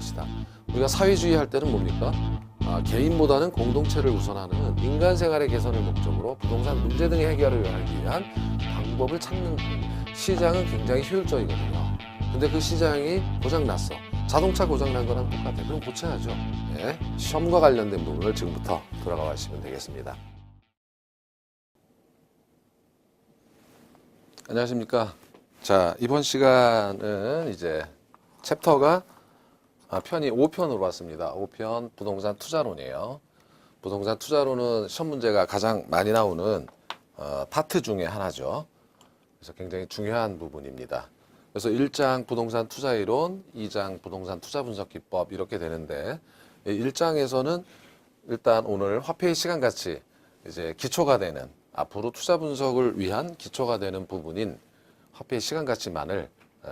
것이다. 우리가 사회주의 할 때는 뭡니까? 개인보다는 공동체를 우선하는 인간 생활의 개선을 목적으로 부동산 문제 등의 해결을 하기 위한 방법을 찾는 시장은 굉장히 효율적이거든요. 근데 그 시장이 고장났어. 자동차 고장난 거랑 똑같아. 그럼 고쳐야죠. 네. 시험과 관련된 부분을 지금부터 들어가 보시면 되겠습니다. 안녕하십니까. 자, 이번 시간은 이제 챕터가 편이 5편으로 왔습니다. 5편 부동산 투자론이에요. 부동산 투자론은 시험 문제가 가장 많이 나오는 파트 중에 하나죠. 그래서 굉장히 중요한 부분입니다. 그래서 1장 부동산 투자 이론, 2장 부동산 투자 분석 기법 이렇게 되는데 1장에서는 일단 오늘 화폐의 시간가치 이제 기초가 되는 앞으로 투자 분석을 위한 기초가 되는 부분인 화폐의 시간가치만을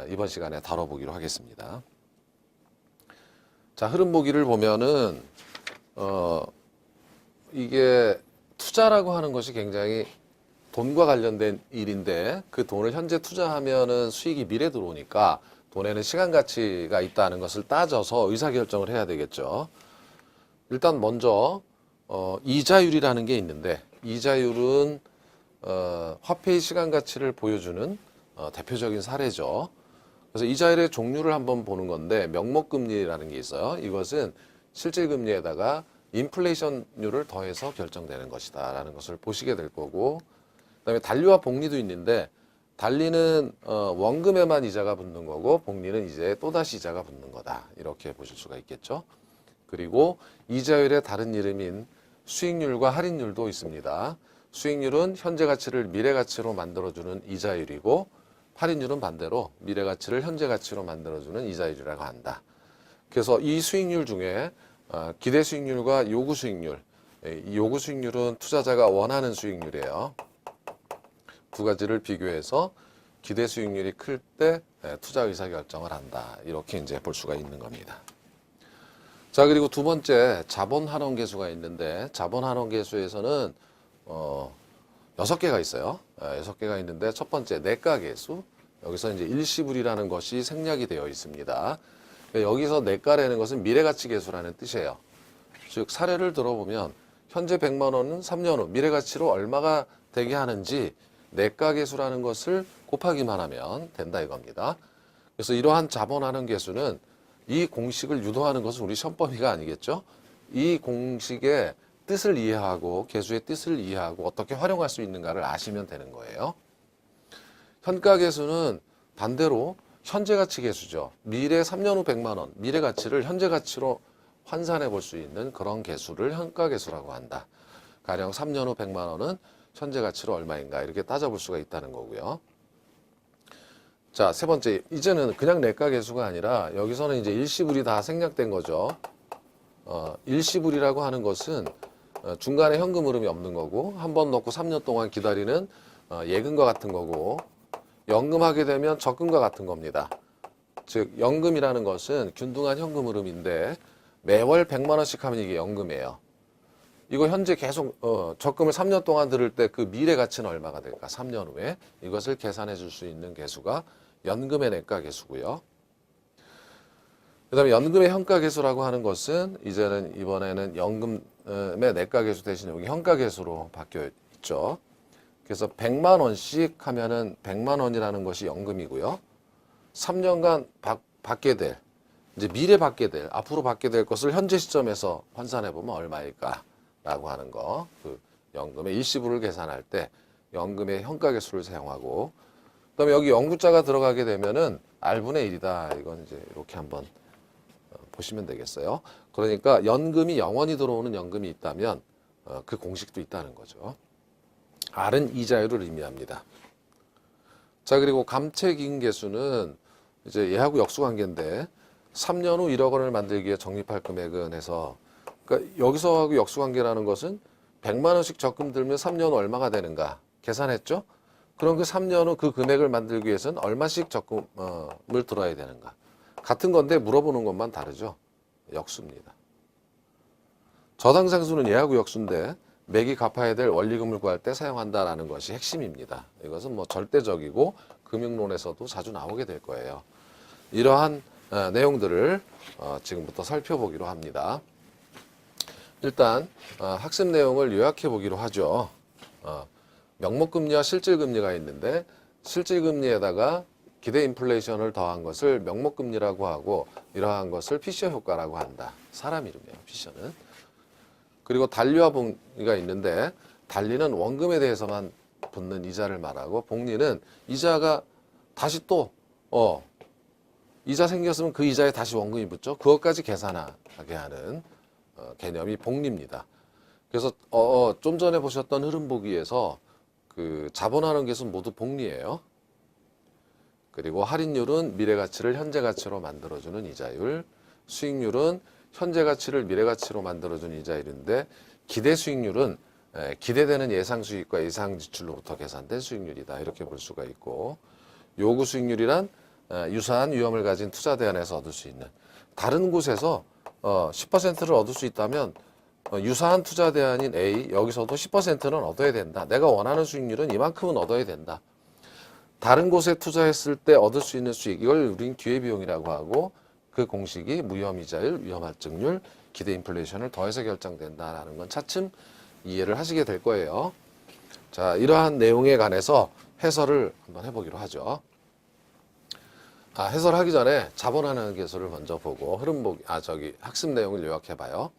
이번 시간에 다뤄보기로 하겠습니다. 자, 흐름 보기를 보면은 이게 투자라고 하는 것이 굉장히 돈과 관련된 일인데 그 돈을 현재 투자하면은 수익이 미래 들어오니까 돈에는 시간 가치가 있다는 것을 따져서 의사결정을 해야 되겠죠. 일단 먼저 이자율이라는 게 있는데 이자율은 화폐의 시간 가치를 보여주는 대표적인 사례죠. 그래서 이자율의 종류를 한번 보는 건데 명목금리라는 게 있어요. 이것은 실질금리에다가 인플레이션율을 더해서 결정되는 것이다 라는 것을 보시게 될 거고, 그다음에 단리와 복리도 있는데 단리는 원금에만 이자가 붙는 거고 복리는 이제 또다시 이자가 붙는 거다 이렇게 보실 수가 있겠죠. 그리고 이자율의 다른 이름인 수익률과 할인율도 있습니다. 수익률은 현재 가치를 미래 가치로 만들어주는 이자율이고 할인율은 반대로 미래 가치를 현재 가치로 만들어주는 이자율이라고 한다. 그래서 이 수익률 중에 기대 수익률과 요구 수익률, 이 요구 수익률은 투자자가 원하는 수익률이에요. 두 가지를 비교해서 기대 수익률이 클 때 투자 의사 결정을 한다. 이렇게 이제 볼 수가 있는 겁니다. 자, 그리고 두 번째 자본 환원 계수가 있는데 자본 환원 계수에서는 6개가 있어요. 6개가 있는데 첫 번째 내가 계수. 여기서 이제 일시불이라는 것이 생략이 되어 있습니다. 여기서 내가라는 것은 미래가치 계수라는 뜻이에요. 즉 사례를 들어보면 현재 100만 원은 3년 후 미래가치로 얼마가 되게 하는지 내가 계수라는 것을 곱하기만 하면 된다 이겁니다. 그래서 이러한 자본환원 계수는 이 공식을 유도하는 것은 우리 시험 범위가 아니겠죠. 이 공식의 뜻을 이해하고 계수의 뜻을 이해하고 어떻게 활용할 수 있는가를 아시면 되는 거예요. 현가 계수는 반대로 현재 가치 계수죠. 미래 3년 후 100만 원, 미래 가치를 현재 가치로 환산해 볼 수 있는 그런 계수를 현가 계수라고 한다. 가령 3년 후 100만 원은 현재 가치로 얼마인가 이렇게 따져볼 수가 있다는 거고요. 자, 세 번째, 이제는 그냥 내가 계수가 아니라 여기서는 이제 일시불이 다 생략된 거죠. 일시불이라고 하는 것은 중간에 현금 흐름이 없는 거고 한 번 넣고 3년 동안 기다리는 예금과 같은 거고, 연금하게 되면 적금과 같은 겁니다. 즉 연금이라는 것은 균등한 현금 흐름인데 매월 100만 원씩 하면 이게 연금이에요. 이거 현재 계속 적금을 3년 동안 들을 때 그 미래 가치는 얼마가 될까? 3년 후에 이것을 계산해 줄 수 있는 계수가 연금의 내가 계수고요. 그 다음에 연금의 현가 계수라고 하는 것은 이번에는 연금의 내가 계수 대신 여기 현가 계수로 바뀌어 있죠. 그래서 100만 원씩 하면은 100만 원이라는 것이 연금이고요. 3년간 받게 될, 이제 미래 받게 될, 앞으로 받게 될 것을 현재 시점에서 환산해 보면 얼마일까? 라고 하는 거, 그 연금의 일시불을 계산할 때 연금의 현가 계수를 사용하고, 그다음에 여기 영구자가 들어가게 되면은 R분의 1이다. 이건 이제 이렇게 한번 보시면 되겠어요. 그러니까 연금이 영원히 들어오는 연금이 있다면 그 공식도 있다는 거죠. R은 이자율을 의미합니다. 자, 그리고 감채기금 계수는 이제 얘하고 역수관계인데 3년 후 1억 원을 만들기 위해 적립할 금액은 해서, 그러니까 여기서 하고 역수관계라는 것은 100만 원씩 적금 들면 3년 후 얼마가 되는가 계산했죠? 그럼 그 3년 후 그 금액을 만들기 위해서는 얼마씩 적금을 들어야 되는가? 같은 건데 물어보는 것만 다르죠. 역수입니다. 저당상수는 얘하고 역수인데 매기 갚아야 될 원리금을 구할 때 사용한다라는 것이 핵심입니다. 이것은 뭐 절대적이고 금융론에서도 자주 나오게 될 거예요. 이러한 내용들을 지금부터 살펴보기로 합니다. 일단 학습 내용을 요약해 보기로 하죠. 명목금리와 실질금리가 있는데 실질금리에다가 기대 인플레이션을 더한 것을 명목금리라고 하고 이러한 것을 피셔 효과라고 한다. 사람 이름이에요. 피셔는. 그리고 달리와 복리가 있는데 달리는 원금에 대해서만 붙는 이자를 말하고 복리는 이자가 다시 또 이자 생겼으면 그 이자에 다시 원금이 붙죠. 그것까지 계산하게 하는 개념이 복리입니다. 그래서 좀 전에 보셨던 흐름 보기에서 그 자본하는 것은 모두 복리예요. 그리고 할인율은 미래가치를 현재가치로 만들어주는 이자율, 수익률은 현재가치를 미래가치로 만들어주는 이자율인데 기대 수익률은 기대되는 예상 수익과 예상 지출로부터 계산된 수익률이다. 이렇게 볼 수가 있고 요구 수익률이란 유사한 위험을 가진 투자 대안에서 얻을 수 있는 다른 곳에서 10%를 얻을 수 있다면 유사한 투자 대안인 A 여기서도 10%는 얻어야 된다. 내가 원하는 수익률은 이만큼은 얻어야 된다. 다른 곳에 투자했을 때 얻을 수 있는 수익 이걸 우린 기회비용이라고 하고 그 공식이 무혐이자율, 위험할증률, 기대 인플레이션을 더해서 결정된다라는 건 차츰 이해를 하시게 될 거예요. 자, 이러한 내용에 관해서 해설을 한번 해보기로 하죠. 해설하기 전에 자본하는 개수를 먼저 보고 학습 내용을 요약해봐요.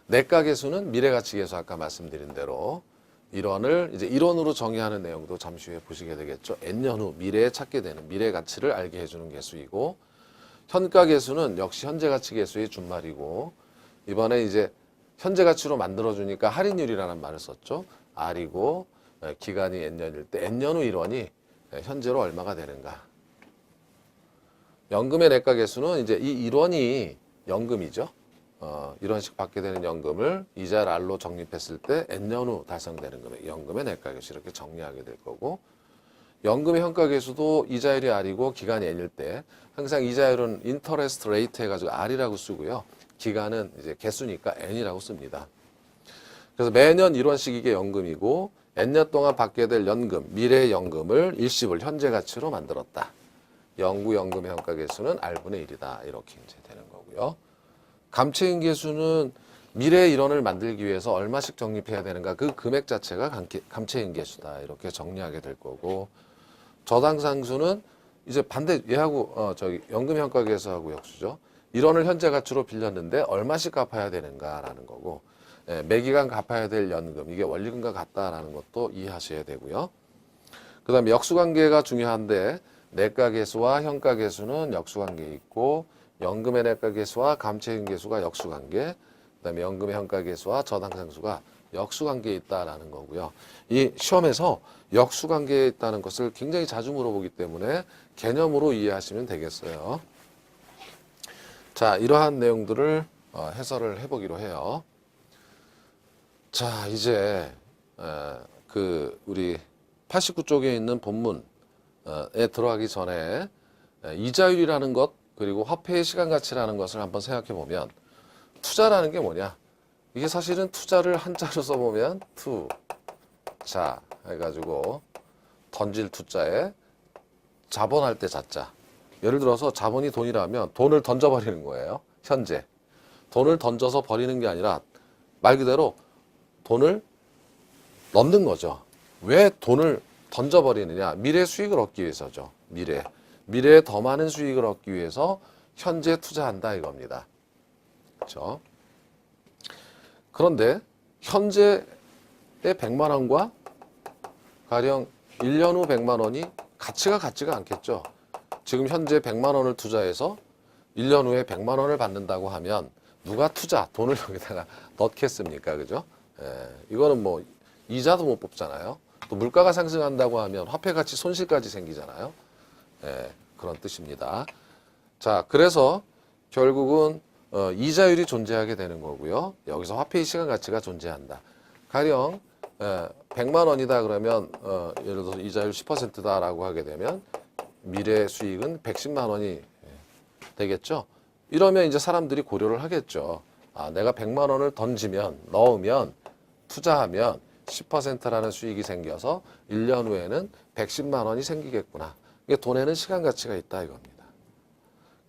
내가계수는 미래가치계수 아까 말씀드린 대로 이론을 이제 이론으로 정의하는 내용도 잠시 후에 보시게 되겠죠. N년 후 미래에 찾게 되는 미래가치를 알게 해주는 계수이고 현가계수는 역시 현재가치계수의 준말이고 이번에 이제 현재가치로 만들어주니까 할인율이라는 말을 썼죠. R이고 기간이 N년일 때 N년 후 일원이 현재로 얼마가 되는가. 연금의 내가계수는 이제 이 1원이 연금이죠. 이런 식 받게 되는 연금을 이자를 R로 적립했을 때 N년 후 달성되는 금액, 연금의 내가계수 이렇게 정리하게 될 거고 연금의 현가계수도 이자율이 R이고 기간이 N일 때 항상 이자율은 인터레스트 레이트 해가지고 R이라고 쓰고요. 기간은 이제 개수니까 N이라고 씁니다. 그래서 매년 1원씩 이게 연금이고 N년 동안 받게 될 연금, 미래의 연금을 일시불 현재 가치로 만들었다. 영구 연금의 현가계수는 R분의 1이다. 이렇게 이제 되는 거고요. 감채인 계수는 미래의 일원을 만들기 위해서 얼마씩 적립해야 되는가 그 금액 자체가 감채인 계수다. 이렇게 정리하게 될 거고 저당상수는 이제 반대 얘하고 연금 현가계수하고 역수죠. 일원을 현재 가치로 빌렸는데 얼마씩 갚아야 되는가라는 거고 매기간 갚아야 될 연금 이게 원리금과 같다라는 것도 이해하셔야 되고요. 그 다음에 역수관계가 중요한데 내가계수와 현가계수는 역수관계에 있고 연금의 내가계수와 감채인계수가 역수관계 그 다음에 연금의 현가계수와 저당상수가 역수관계에 있다라는 거고요. 이 시험에서 역수관계에 있다는 것을 굉장히 자주 물어보기 때문에 개념으로 이해하시면 되겠어요. 자, 이러한 내용들을 해설을 해보기로 해요. 자, 이제 우리 89쪽에 있는 본문에 들어가기 전에 이자율이라는 것 그리고 화폐의 시간가치라는 것을 한번 생각해 보면 투자라는 게 뭐냐? 이게 사실은 투자를 한자로 써보면 투자 해가지고 던질 투자에 자본할 때 자자. 예를 들어서 자본이 돈이라면 돈을 던져버리는 거예요. 현재. 돈을 던져서 버리는 게 아니라 말 그대로 돈을 넣는 거죠. 왜 돈을 던져버리느냐? 미래 수익을 얻기 위해서죠. 미래에 더 많은 수익을 얻기 위해서 현재 투자한다 이겁니다. 그렇죠? 그런데 현재의 100만 원과 가령 1년 후 100만 원이 가치가 같지가 않겠죠. 지금 현재 100만 원을 투자해서 1년 후에 100만 원을 받는다고 하면 누가 돈을 여기다가 넣겠습니까? 그죠? 이거는 뭐 이자도 못 뽑잖아요. 또 물가가 상승한다고 하면 화폐 가치 손실까지 생기잖아요. 그런 뜻입니다. 자, 그래서 결국은 이자율이 존재하게 되는 거고요. 여기서 화폐의 시간 가치가 존재한다. 가령 100만 원이다 그러면 예를 들어서 이자율 10%다라고 하게 되면 미래 수익은 110만 원이 되겠죠. 이러면 이제 사람들이 고려를 하겠죠. 내가 100만 원을 넣으면 투자하면 10%라는 수익이 생겨서 1년 후에는 110만 원이 생기겠구나. 이게 돈에는 시간 가치가 있다 이겁니다.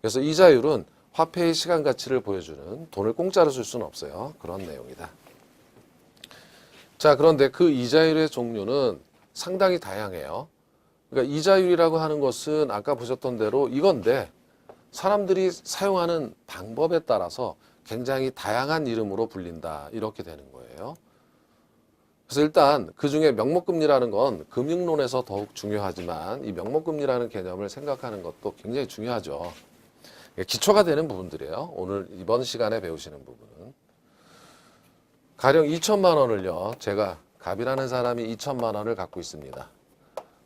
그래서 이자율은 화폐의 시간 가치를 보여주는, 돈을 공짜로 쓸 수는 없어요. 그런 내용이다. 자, 그런데 그 이자율의 종류는 상당히 다양해요. 그러니까 이자율이라고 하는 것은 아까 보셨던 대로 이건데 사람들이 사용하는 방법에 따라서 굉장히 다양한 이름으로 불린다. 이렇게 되는 거예요. 그래서 일단 그중에 명목금리라는 건 금융론에서 더욱 중요하지만 이 명목금리라는 개념을 생각하는 것도 굉장히 중요하죠. 기초가 되는 부분들이에요. 오늘 이번 시간에 배우시는 부분은. 가령 2천만 원을요. 제가 갑이라는 사람이 2천만 원을 갖고 있습니다.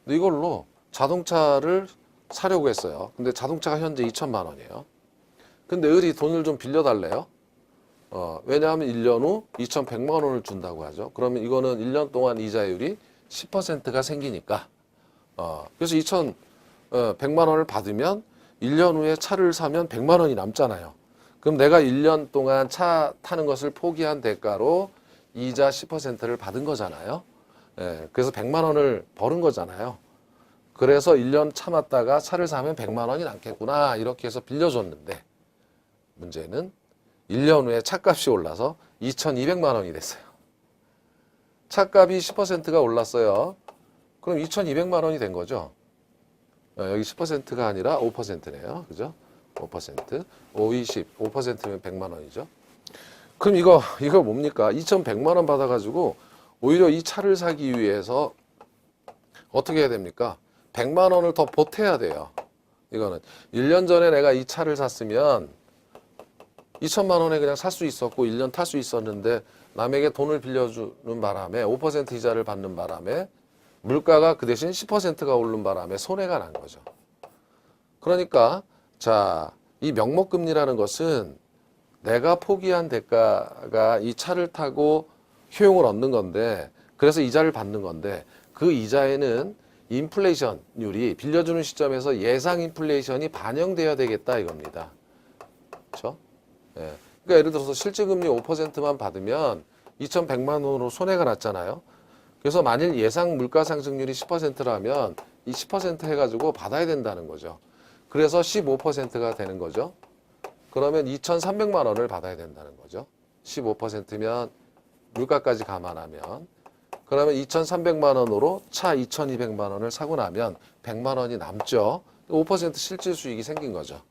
근데 이걸로 자동차를 사려고 했어요. 근데 자동차가 현재 2천만 원이에요. 근데 을이 돈을 좀 빌려달래요. 왜냐하면 1년 후 2,100만 원을 준다고 하죠. 그러면 이거는 1년 동안 이자율이 10%가 생기니까. 그래서 2,100만 원을 받으면 1년 후에 차를 사면 100만 원이 남잖아요. 그럼 내가 1년 동안 차 타는 것을 포기한 대가로 이자 10%를 받은 거잖아요. 예, 그래서 100만 원을 벌은 거잖아요. 그래서 1년 참았다가 차를 사면 100만 원이 남겠구나 이렇게 해서 빌려줬는데 문제는 1년 후에 차값이 올라서 2,200만 원이 됐어요. 차값이 10%가 올랐어요. 그럼 2,200만 원이 된 거죠. 여기 10%가 아니라 5%네요. 그죠? 5%. 5, 20. 5%면 100만 원이죠. 그럼 이거 뭡니까? 2,100만 원 받아가지고 오히려 이 차를 사기 위해서 어떻게 해야 됩니까? 100만 원을 더 보태야 돼요. 이거는 1년 전에 내가 이 차를 샀으면 2천만 원에 그냥 살 수 있었고 1년 탈 수 있었는데 남에게 돈을 빌려주는 바람에 5% 이자를 받는 바람에 물가가 그 대신 10%가 오른 바람에 손해가 난 거죠. 그러니까 자, 이 명목금리라는 것은 내가 포기한 대가가 이 차를 타고 효용을 얻는 건데 그래서 이자를 받는 건데 그 이자에는 인플레이션율이 빌려주는 시점에서 예상 인플레이션이 반영되어야 되겠다 이겁니다. 그렇죠? 예. 그러니까 예를 들어서 실질금리 5%만 받으면 2,100만 원으로 손해가 났잖아요. 그래서 만일 예상 물가 상승률이 10%라면 이 10% 해가지고 받아야 된다는 거죠. 그래서 15%가 되는 거죠. 그러면 2,300만 원을 받아야 된다는 거죠. 15%면 물가까지 감안하면. 그러면 2,300만 원으로 차 2,200만 원을 사고 나면 100만 원이 남죠. 5% 실질 수익이 생긴 거죠.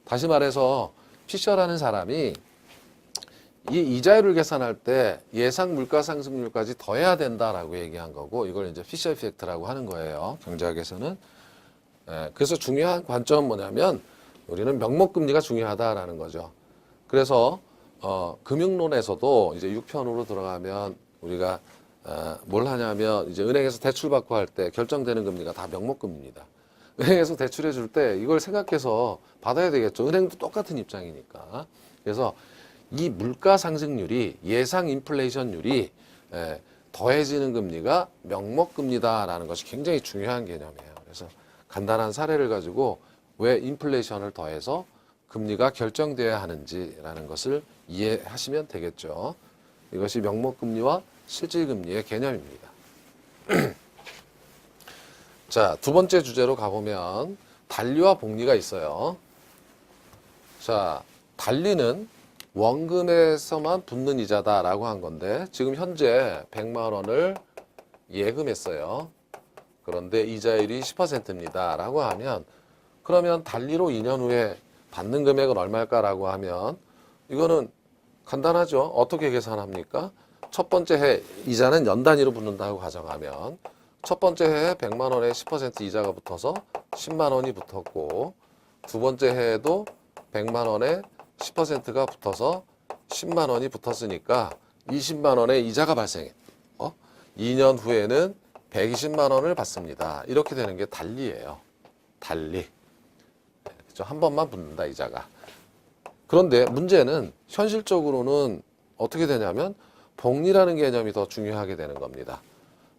다시 말해서 피셔라는 사람이 이 이자율을 계산할 때 예상 물가 상승률까지 더해야 된다라고 얘기한 거고 이걸 이제 피셔 이펙트라고 하는 거예요. 경제학에서는. 그래서 중요한 관점은 뭐냐면 우리는 명목금리가 중요하다라는 거죠. 그래서 금융론에서도 이제 6편으로 들어가면 우리가 뭘 하냐면 이제 은행에서 대출 받고 할 때 결정되는 금리가 다 명목금리입니다. 은행에서 대출해 줄 때 이걸 생각해서 받아야 되겠죠. 은행도 똑같은 입장이니까. 그래서 이 물가 상승률이 예상 인플레이션율이 더해지는 금리가 명목금리다라는 것이 굉장히 중요한 개념이에요. 그래서 간단한 사례를 가지고 왜 인플레이션을 더해서 금리가 결정되어야 하는지라는 것을 이해하시면 되겠죠. 이것이 명목금리와 실질금리의 개념입니다. 자, 두 번째 주제로 가보면 달리와 복리가 있어요. 자, 달리는 원금에서만 붙는 이자다라고 한 건데 지금 현재 100만 원을 예금했어요. 그런데 이자율이 10%입니다. 라고 하면 그러면 달리로 2년 후에 받는 금액은 얼마일까라고 하면 이거는 간단하죠. 어떻게 계산합니까? 첫 번째 해 이자는 연 단위로 붙는다고 가정하면 첫 번째 해에 100만 원에 10% 이자가 붙어서 10만 원이 붙었고 두 번째 해에도 100만 원에 10%가 붙어서 10만 원이 붙었으니까 20만 원의 이자가 발생해. 2년 후에는 120만 원을 받습니다. 이렇게 되는 게 달리예요. 달리. 그렇죠? 한 번만 붙는다 이자가. 그런데 문제는 현실적으로는 어떻게 되냐면 복리라는 개념이 더 중요하게 되는 겁니다.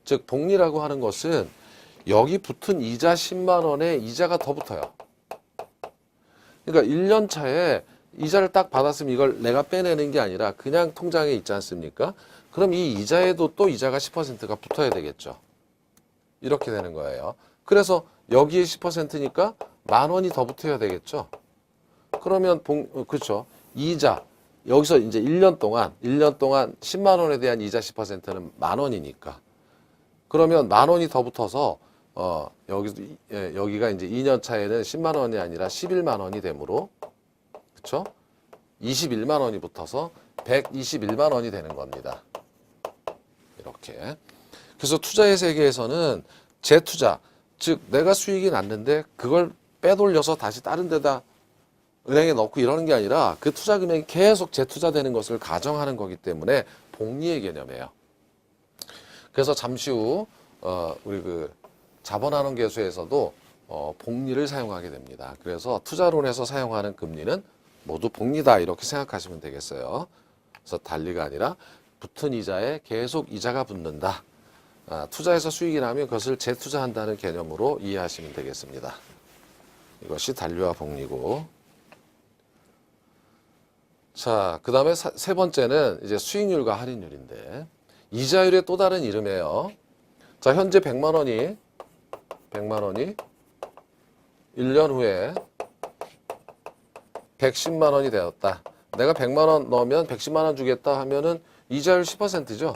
즉 복리라고 하는 것은 여기 붙은 이자 10만 원에 이자가 더 붙어요. 그러니까 1년 차에 이자를 딱 받았으면 이걸 내가 빼내는 게 아니라 그냥 통장에 있지 않습니까? 그럼 이 이자에도 또 이자가 10%가 붙어야 되겠죠. 이렇게 되는 거예요. 그래서 여기에 10%니까 만 원이 더 붙어야 되겠죠. 그러면 그렇죠. 이자 여기서 이제 1년 동안 10만 원에 대한 이자 10%는 만 원이니까. 그러면 만 원이 더 붙어서 여기가 이제 2년 차에는 10만 원이 아니라 11만 원이 되므로 그렇죠? 21만 원이 붙어서 121만 원이 되는 겁니다. 이렇게. 그래서 투자의 세계에서는 재투자, 즉 내가 수익이 났는데 그걸 빼돌려서 다시 다른 데다 은행에 넣고 이러는 게 아니라 그 투자 금액이 계속 재투자되는 것을 가정하는 거기 때문에 복리의 개념이에요. 그래서 잠시 후 우리 그 자본환원 계수에서도 복리를 사용하게 됩니다. 그래서 투자론에서 사용하는 금리는 모두 복리다 이렇게 생각하시면 되겠어요. 그래서 달리가 아니라 붙은 이자에 계속 이자가 붙는다. 투자에서 수익이 나면 그것을 재투자한다는 개념으로 이해하시면 되겠습니다. 이것이 단류와 복리고. 자, 그 다음에 세 번째는 이제 수익률과 할인율인데, 이자율의 또 다른 이름이에요. 자, 현재 100만 원이 1년 후에 110만 원이 되었다. 내가 100만 원 넣으면 110만 원 주겠다 하면은 이자율 10%죠.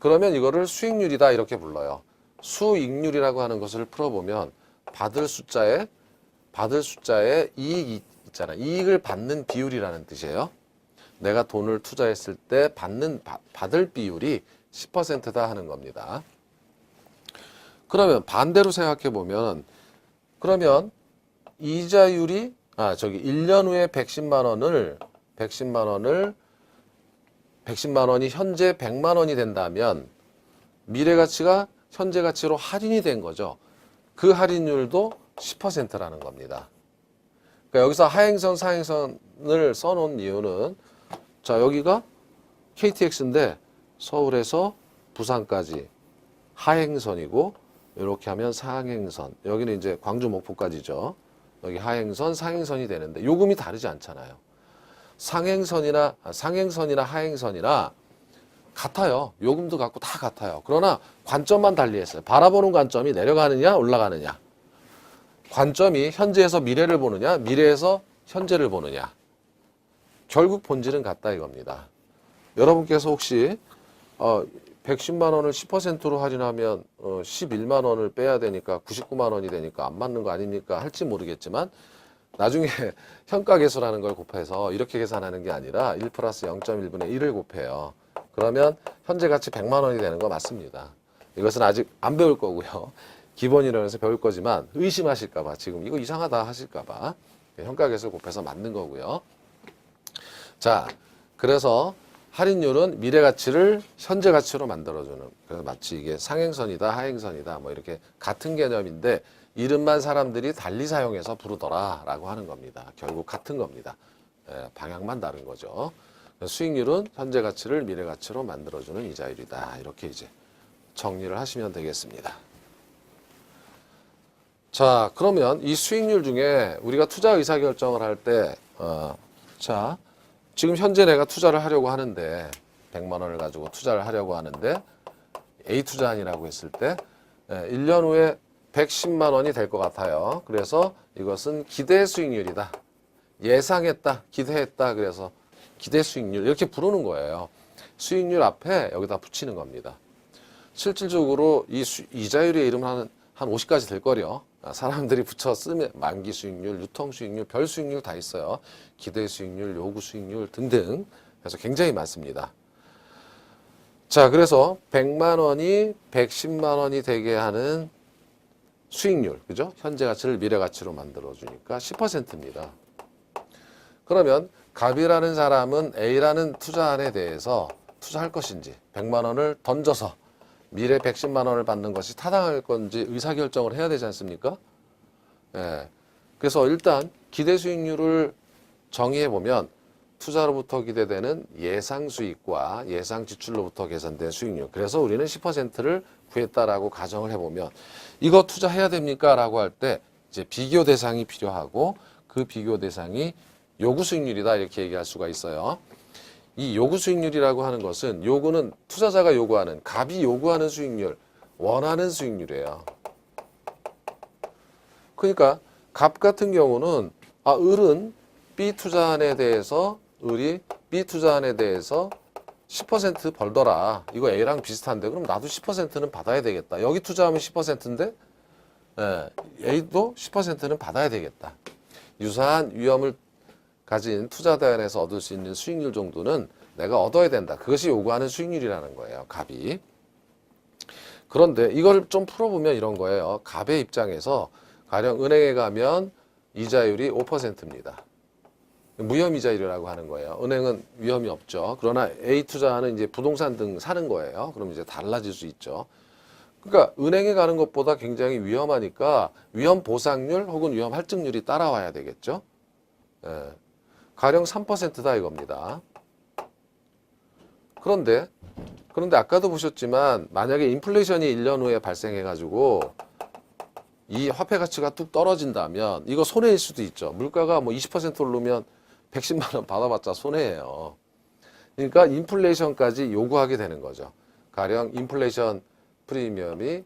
그러면 이거를 수익률이다 이렇게 불러요. 수익률이라고 하는 것을 풀어보면 받을 숫자에 이익이 있잖아. 이익을 받는 비율이라는 뜻이에요. 내가 돈을 투자했을 때 받을 비율이 10%다 하는 겁니다. 그러면 반대로 생각해 보면, 그러면 이자율이 1년 후에 110만 원이 현재 100만 원이 된다면 미래 가치가 현재 가치로 할인이 된 거죠. 그 할인율도 10%라는 겁니다. 그러니까 여기서 하행선, 상행선을 써놓은 이유는, 자, 여기가 KTX인데 서울에서 부산까지 하행선이고, 이렇게 하면 상행선. 여기는 이제 광주 목포까지죠. 여기 하행선, 상행선이 되는데 요금이 다르지 않잖아요. 상행선이나 하행선이나 같아요. 요금도 같고 다 같아요. 그러나 관점만 달리했어요. 바라보는 관점이 내려가느냐 올라가느냐. 관점이 현재에서 미래를 보느냐 미래에서 현재를 보느냐. 결국 본질은 같다 이겁니다. 여러분께서 혹시 110만 원을 10%로 할인하면 11만 원을 빼야 되니까 99만 원이 되니까 안 맞는 거 아닙니까? 할지 모르겠지만 나중에 현가계수라는 걸 곱해서 이렇게 계산하는 게 아니라 1 플러스 0.1분의 1을 곱해요. 그러면 현재 가치 100만 원이 되는 거 맞습니다. 이것은 아직 안 배울 거고요. 기본이론에서 배울 거지만 의심하실까 봐, 지금 이거 이상하다 하실까 봐 현가계수 곱해서 맞는 거고요. 자, 그래서 할인율은 미래 가치를 현재 가치로 만들어주는, 그래서 마치 이게 상행선이다 하행선이다 뭐 이렇게 같은 개념인데 이름만 사람들이 달리 사용해서 부르더라라고 하는 겁니다. 결국 같은 겁니다. 방향만 다른 거죠. 수익률은 현재 가치를 미래 가치로 만들어주는 이자율이다. 이렇게 이제 정리를 하시면 되겠습니다. 자, 그러면 이 수익률 중에 우리가 투자 의사결정을 할 때, 자, 지금 현재 내가 투자를 하려고 하는데 100만 원을 가지고 투자를 하려고 하는데 A 투자안이라고 했을 때 1년 후에 110만 원이 될 것 같아요. 그래서 이것은 기대 수익률이다. 예상했다, 기대했다. 그래서 기대 수익률 이렇게 부르는 거예요. 수익률 앞에 여기다 붙이는 겁니다. 실질적으로 이 이자율의 이름 한 50가지 될 거려. 사람들이 붙여 쓰면 만기 수익률, 유통 수익률, 별 수익률 다 있어요. 기대 수익률, 요구 수익률 등등. 그래서 굉장히 많습니다. 자, 그래서 100만 원이 110만 원이 되게 하는 수익률, 그죠? 현재 가치를 미래 가치로 만들어 주니까 10%입니다. 그러면 갑이라는 사람은 A라는 투자안에 대해서 투자할 것인지 100만 원을 던져서 미래 110만 원을 받는 것이 타당할 건지 의사결정을 해야 되지 않습니까? 그래서 일단 기대 수익률을 정의해 보면 투자로부터 기대되는 예상 수익과 예상 지출로부터 계산된 수익률. 그래서 우리는 10%를 구했다라고 가정을 해보면 이거 투자해야 됩니까? 라고 할 때 이제 비교 대상이 필요하고 그 비교 대상이 요구 수익률이다 이렇게 얘기할 수가 있어요. 이 요구 수익률이라고 하는 것은 요구는 투자자가 요구하는, 갑이 요구하는 수익률, 원하는 수익률이에요. 그러니까 갑 같은 경우는 을은 B 투자한에 대해서 을이 B 투자한에 대해서 10% 벌더라. 이거 A랑 비슷한데 그럼 나도 10%는 받아야 되겠다. 여기 투자하면 10%인데 A도 10%는 받아야 되겠다. 유사한 위험을 가진 투자 대안에서 얻을 수 있는 수익률 정도는 내가 얻어야 된다. 그것이 요구하는 수익률이라는 거예요. 갑이. 그런데 이걸 좀 풀어보면 이런 거예요. 갑의 입장에서 가령 은행에 가면 이자율이 5%입니다. 무혐의자율이라고 하는 거예요. 은행은 위험이 없죠. 그러나 A 투자는 이제 부동산 등 사는 거예요. 그럼 이제 달라질 수 있죠. 그러니까 은행에 가는 것보다 굉장히 위험하니까 위험 보상률 혹은 위험 할증률이 따라와야 되겠죠. 예. 가령 3%다 이겁니다. 그런데 아까도 보셨지만 만약에 인플레이션이 1년 후에 발생해 가지고 이 화폐 가치가 뚝 떨어진다면 이거 손해일 수도 있죠. 물가가 뭐 20% 오르면 110만 원 받아봤자 손해예요. 그러니까 인플레이션까지 요구하게 되는 거죠. 가령 인플레이션 프리미엄이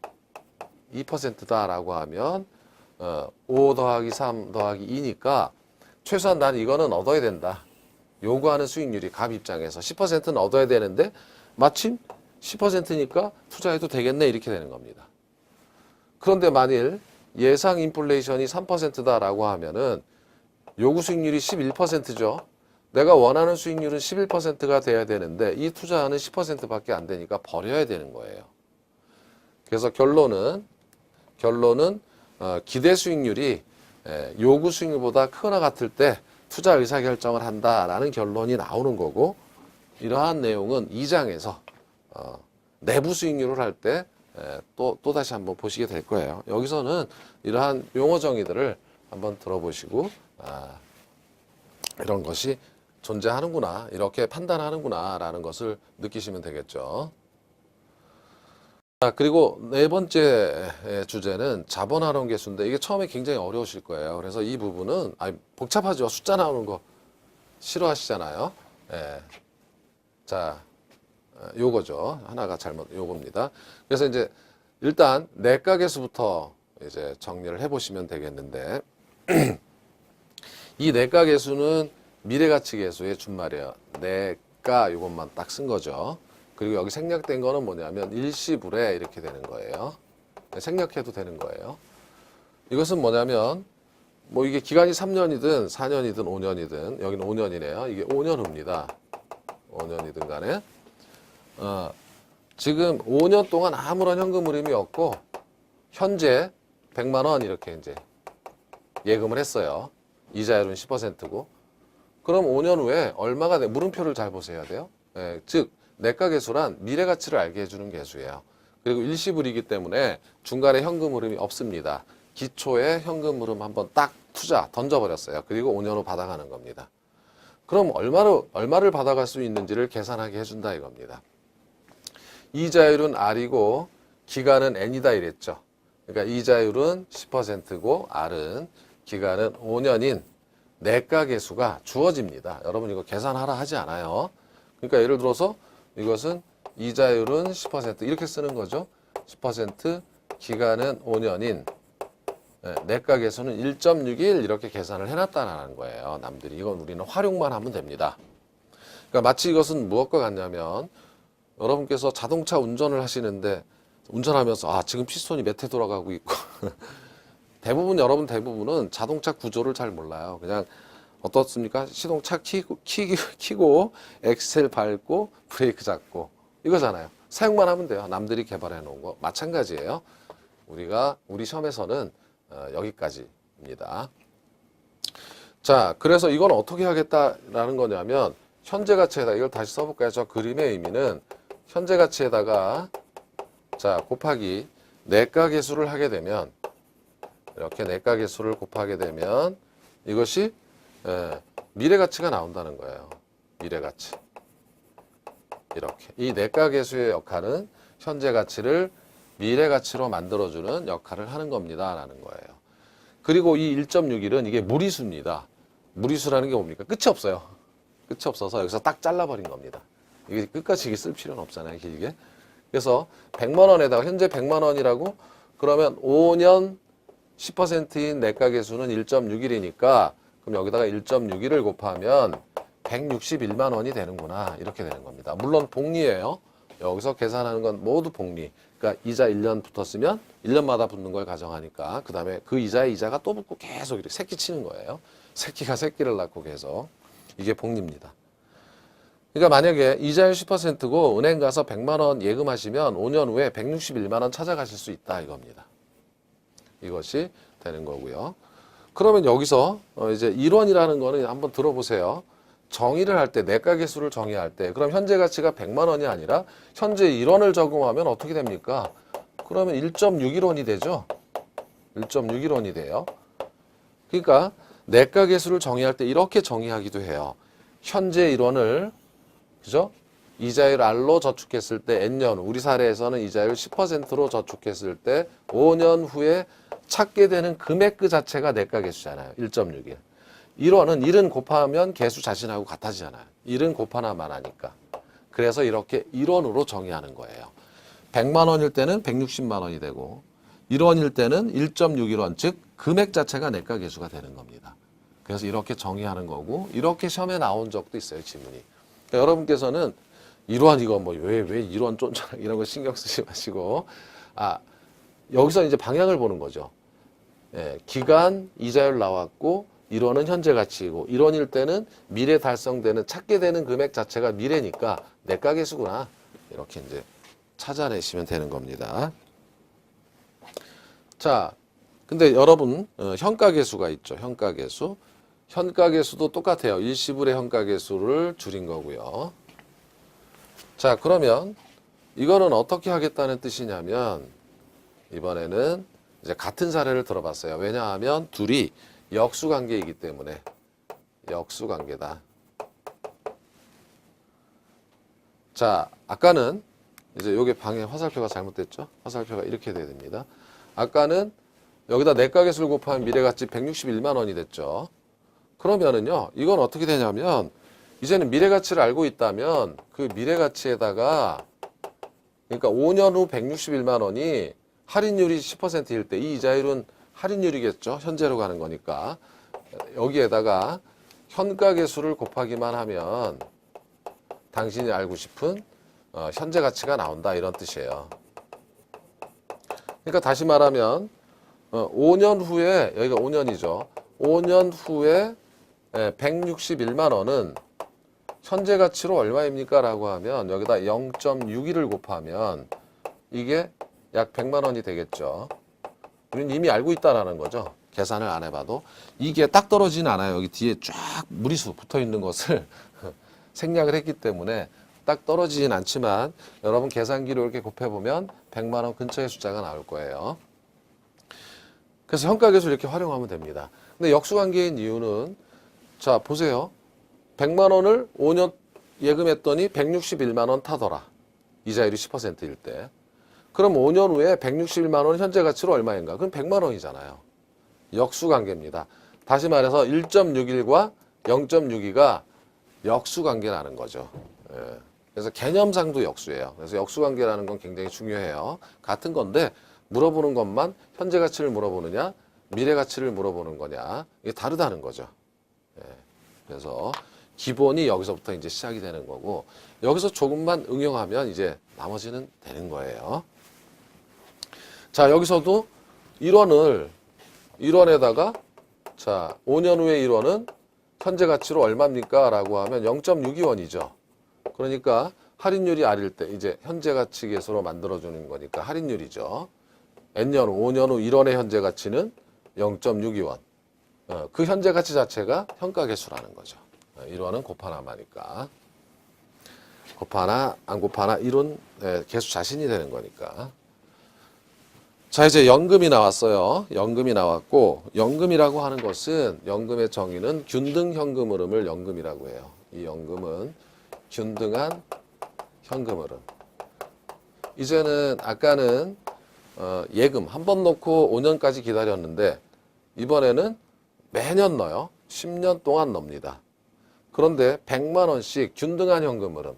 2%다라고 하면 5 더하기 3 더하기 2니까 최소한 난 이거는 얻어야 된다. 요구하는 수익률이 갑 입장에서 10%는 얻어야 되는데 마침 10%니까 투자해도 되겠네 이렇게 되는 겁니다. 그런데 만일 예상 인플레이션이 3%다라고 하면은 요구 수익률이 11%죠. 내가 원하는 수익률은 11%가 돼야 되는데 이 투자는 10%밖에 안 되니까 버려야 되는 거예요. 그래서 결론은 기대 수익률이 요구 수익률보다 크거나 같을 때 투자 의사결정을 한다라는 결론이 나오는 거고, 이러한 내용은 2장에서 내부 수익률을 할 때 또 다시 한번 보시게 될 거예요. 여기서는 이러한 용어 정의들을 한번 들어보시고 이런 것이 존재하는구나, 이렇게 판단하는구나 라는 것을 느끼시면 되겠죠. 그리고 네 번째 주제는 자본환원 계수인데 이게 처음에 굉장히 어려우실 거예요. 그래서 이 부분은 복잡하죠. 숫자 나오는 거 싫어하시잖아요. 자, 요거죠. 하나가 잘못 요겁니다. 그래서 이제 일단 내과 계수부터 이제 정리를 해보시면 되겠는데 이 내과 계수는 미래가치 계수의 준말이에요. 내과 요것만 딱 쓴 거죠. 그리고 여기 생략된 거는 뭐냐면 일시불에 이렇게 되는 거예요. 생략해도 되는 거예요. 이것은 뭐냐면 뭐 이게 기간이 3년이든 4년이든 5년이든 여기는 5년이네요. 이게 5년 후입니다. 5년이든 간에 지금 5년 동안 아무런 현금 흐름이 없고 현재 100만 원 이렇게 이제 예금을 했어요. 이자율은 10%고 그럼 5년 후에 얼마가 돼? 물음표를 잘 보셔야 돼요. 즉 내과 계수란 미래 가치를 알게 해주는 계수예요. 그리고 일시불이기 때문에 중간에 현금 흐름이 없습니다. 기초에 현금 흐름 한번 딱 투자 던져버렸어요. 그리고 5년 후 받아가는 겁니다. 그럼 얼마를 받아갈 수 있는지를 계산하게 해준다 이겁니다. 이자율은 R이고 기간은 N이다 이랬죠. 그러니까 이자율은 10%고 R은 기간은 5년인 내과 계수가 주어집니다. 여러분 이거 계산하라 하지 않아요. 그러니까 예를 들어서 이것은 이자율은 10% 이렇게 쓰는 거죠. 10% 기간은 5년인 내과 계수는 1.61 이렇게 계산을 해놨다는 거예요. 남들이. 이건 우리는 활용만 하면 됩니다. 그러니까 마치 이것은 무엇과 같냐면 여러분께서 자동차 운전을 하시는데 운전하면서 지금 피스톤이 몇 회 돌아가고 있고 여러분 대부분은 자동차 구조를 잘 몰라요. 그냥 어떻습니까? 시동차 키고 엑셀 밟고 브레이크 잡고 이거잖아요. 사용만 하면 돼요. 남들이 개발해 놓은 거 마찬가지예요. 우리 시험에서는 여기까지입니다. 자, 그래서 이건 어떻게 하겠다라는 거냐면 현재 가치에다 이걸 다시 써볼까요? 저 그림의 의미는 현재 가치에다가 자 곱하기 내과 계수를 하게 되면 이렇게 내과 계수를 곱하게 되면 이것이 미래 가치가 나온다는 거예요. 미래 가치. 이렇게. 이 내과 계수의 역할은 현재 가치를 미래 가치로 만들어주는 역할을 하는 겁니다. 라는 거예요. 그리고 이 1.61은 이게 무리수입니다. 무리수라는 게 뭡니까? 끝이 없어요. 끝이 없어서 여기서 딱 잘라버린 겁니다. 이게 끝까지 쓸 필요는 없잖아요. 길게. 그래서 100만 원에다가 현재 100만 원이라고 그러면 5년 10%인 내과 계수는 1.61이니까 그럼 여기다가 1.62를 곱하면 161만 원이 되는구나. 이렇게 되는 겁니다. 물론 복리예요. 여기서 계산하는 건 모두 복리. 그러니까 이자 1년 붙었으면 1년마다 붙는 걸 가정하니까 그 다음에 그 이자에 이자가 또 붙고 계속 이렇게 새끼 치는 거예요. 새끼가 새끼를 낳고 계속. 이게 복리입니다. 그러니까 만약에 이자율 10%고 은행 가서 100만 원 예금하시면 5년 후에 161만 원 찾아가실 수 있다 이겁니다. 이것이 되는 거고요. 그러면 여기서 이제 1원이라는 거는 한번 들어보세요. 정의를 할 때, 내가 개수를 정의할 때, 그럼 현재 가치가 100만 원이 아니라 현재 1원을 적용하면 어떻게 됩니까? 그러면 1.61원이 되죠. 1.61원이 돼요. 그러니까 내가 개수를 정의할 때 이렇게 정의하기도 해요. 현재 1원을 그죠? 이자율 R로 저축했을 때 N년, 우리 사례에서는 이자율 10%로 저축했을 때 5년 후에 찾게 되는 금액 그 자체가 내가 개수잖아요. 1.61. 1원은 1은 곱하면 개수 자신하고 같아지잖아요. 1은 곱하나만 하니까. 그래서 이렇게 1원으로 정의하는 거예요. 100만 원일 때는 160만 원이 되고 1원일 때는 1.61원, 즉 금액 자체가 내가 개수가 되는 겁니다. 그래서 이렇게 정의하는 거고 이렇게 시험에 나온 적도 있어요. 지문이. 그러니까 여러분께서는 1원 이거 뭐 왜 1원 쫀쫀 이런 거 신경 쓰지 마시고 여기서 이제 방향을 보는 거죠. 예, 기간 이자율 나왔고 1원은 현재 가치이고 1원일 때는 미래 달성되는 찾게 되는 금액 자체가 미래니까 내가 개수구나. 이렇게 이제 찾아내시면 되는 겁니다. 자, 근데 여러분 현가 개수가 있죠. 현가 개수. 현가 개수도 똑같아요. 일시불의 현가 개수를 줄인 거고요. 자, 그러면 이거는 어떻게 하겠다는 뜻이냐면 이번에는 이제 같은 사례를 들어봤어요. 왜냐하면 둘이 역수관계이기 때문에 역수관계다. 자, 아까는 이제 요게 방에 화살표가 잘못됐죠? 화살표가 이렇게 돼야 됩니다. 아까는 여기다 내가계수를 곱하면 미래가치 161만 원이 됐죠. 그러면은요, 이건 어떻게 되냐면 이제는 미래가치를 알고 있다면 그 미래가치에다가 그러니까 5년 후 161만 원이 할인율이 10%일 때 이 이자율은 할인율이겠죠. 현재로 가는 거니까. 여기에다가 현가계수를 곱하기만 하면 당신이 알고 싶은 현재 가치가 나온다 이런 뜻이에요. 그러니까 다시 말하면 5년 후에 여기가 5년이죠. 5년 후에 161만 원은 현재 가치로 얼마입니까? 라고 하면 여기다 0.61을 곱하면 이게 약 100만 원이 되겠죠. 우리는 이미 알고 있다라는 거죠. 계산을 안 해봐도. 이게 딱 떨어지진 않아요. 여기 뒤에 쫙 무리수 붙어 있는 것을 생략을 했기 때문에 딱 떨어지진 않지만 여러분 계산기로 이렇게 곱해보면 100만 원 근처의 숫자가 나올 거예요. 그래서 현가계수를 이렇게 활용하면 됩니다. 근데 역수관계인 이유는 자 보세요. 100만 원을 5년 예금했더니 161만 원 타더라. 이자율이 10%일 때. 그럼 5년 후에 161만 원 현재 가치로 얼마인가? 그럼 100만 원이잖아요. 역수관계입니다. 다시 말해서 1.61과 0.62가 역수관계라는 거죠. 예. 그래서 개념상도 역수예요. 그래서 역수관계라는 건 굉장히 중요해요. 같은 건데 물어보는 것만 현재 가치를 물어보느냐 미래 가치를 물어보는 거냐 이게 다르다는 거죠. 예. 그래서 기본이 여기서부터 이제 시작이 되는 거고 여기서 조금만 응용하면 이제 나머지는 되는 거예요. 자 여기서도 1원에다가 자 5년 후에 1원은 현재 가치로 얼마입니까? 라고 하면 0.62원이죠. 그러니까 할인율이 R일 때 이제 현재 가치 계수로 만들어주는 거니까 할인율이죠. N년 후 5년 후 1원의 현재 가치는 0.62원. 그 현재 가치 자체가 현가 계수라는 거죠. 1원은 곱하나마니까. 곱하나 안 곱하나 1은 계수 자신이 되는 거니까. 자 이제 연금이 나왔어요. 연금이 나왔고 연금이라고 하는 것은 연금의 정의는 균등 현금 흐름을 연금이라고 해요. 이 연금은 균등한 현금 흐름. 이제는 아까는 예금 한 번 넣고 5년까지 기다렸는데 이번에는 매년 넣어요. 10년 동안 넣습니다. 그런데 100만 원씩 균등한 현금 흐름.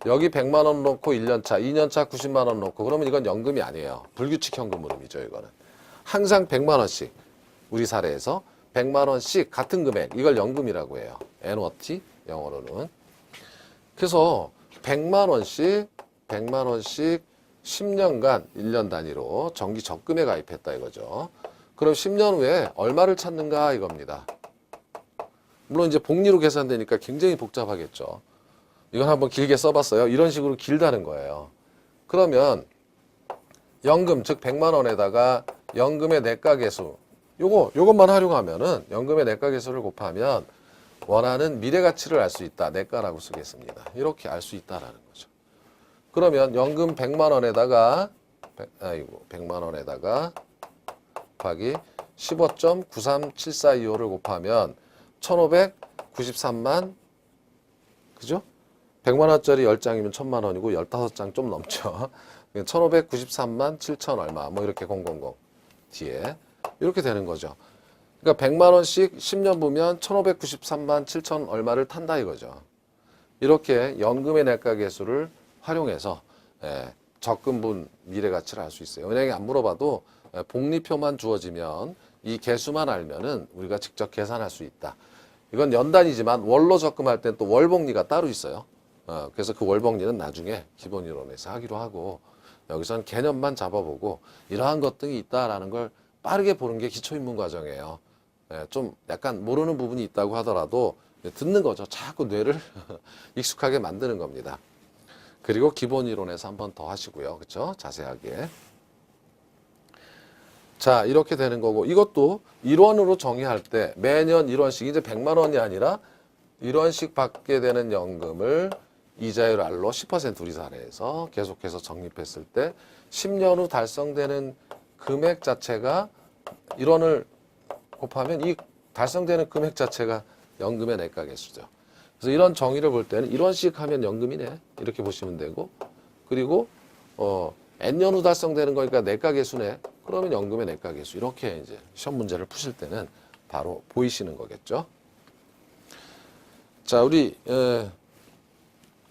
여기 100만 원 넣고 1년차, 2년차 90만 원 넣고 그러면 이건 연금이 아니에요. 불규칙 현금 흐름이죠, 이거는. 항상 100만 원씩 우리 사례에서 100만 원씩 같은 금액, 이걸 연금이라고 해요. 애누어티 영어로는. 그래서 100만 원씩 10년간 1년 단위로 정기 적금에 가입했다 이거죠. 그럼 10년 후에 얼마를 찾는가 이겁니다. 물론 이제 복리로 계산되니까 굉장히 복잡하겠죠. 이건 한번 길게 써봤어요. 이런 식으로 길다는 거예요. 그러면 연금, 즉 100만 원에다가 연금의 내과계수, 요것만 활용하면은 연금의 내과계수를 곱하면 원하는 미래가치를 알 수 있다. 내과라고 쓰겠습니다. 이렇게 알 수 있다라는 거죠. 그러면 연금 100만 원에다가 100만 원에다가 곱하기 15.937425를 곱하면 1593만, 그죠? 100만 원짜리 10장이면 1000만 원이고 15장 좀 넘죠. 1593만 7천 얼마 뭐 이렇게 000 뒤에 이렇게 되는 거죠. 그러니까 100만 원씩 10년 보면 1593만 7천 얼마를 탄다 이거죠. 이렇게 연금의 내과계수를 활용해서 적금분 미래가치를 알 수 있어요. 은행에 안 물어봐도 복리표만 주어지면 이 계수만 알면은 우리가 직접 계산할 수 있다. 이건 연단이지만 월로 적금할 땐 또 월복리가 따로 있어요. 그래서 그 월복리는 나중에 기본이론에서 하기로 하고 여기서는 개념만 잡아보고 이러한 것 등이 있다라는 걸 빠르게 보는 게 기초인문 과정이에요. 좀 약간 모르는 부분이 있다고 하더라도 듣는 거죠. 자꾸 뇌를 익숙하게 만드는 겁니다. 그리고 기본이론에서 한 번 더 하시고요. 그렇죠? 자세하게. 자, 이렇게 되는 거고 이것도 1원으로 정의할 때 매년 1원씩 이제 100만 원이 아니라 1원씩 받게 되는 연금을 이자율 R로 10% 우리 사례에서 계속해서 적립했을 때 10년 후 달성되는 금액 자체가 1원을 곱하면 이 달성되는 금액 자체가 연금의 내과계수죠. 그래서 이런 정의를 볼 때는 1원씩 하면 연금이네 이렇게 보시면 되고 그리고 N년 후 달성되는 거니까 내과계수네 그러면 연금의 내과계수 이렇게 이제 시험 문제를 푸실 때는 바로 보이시는 거겠죠. 자, 우리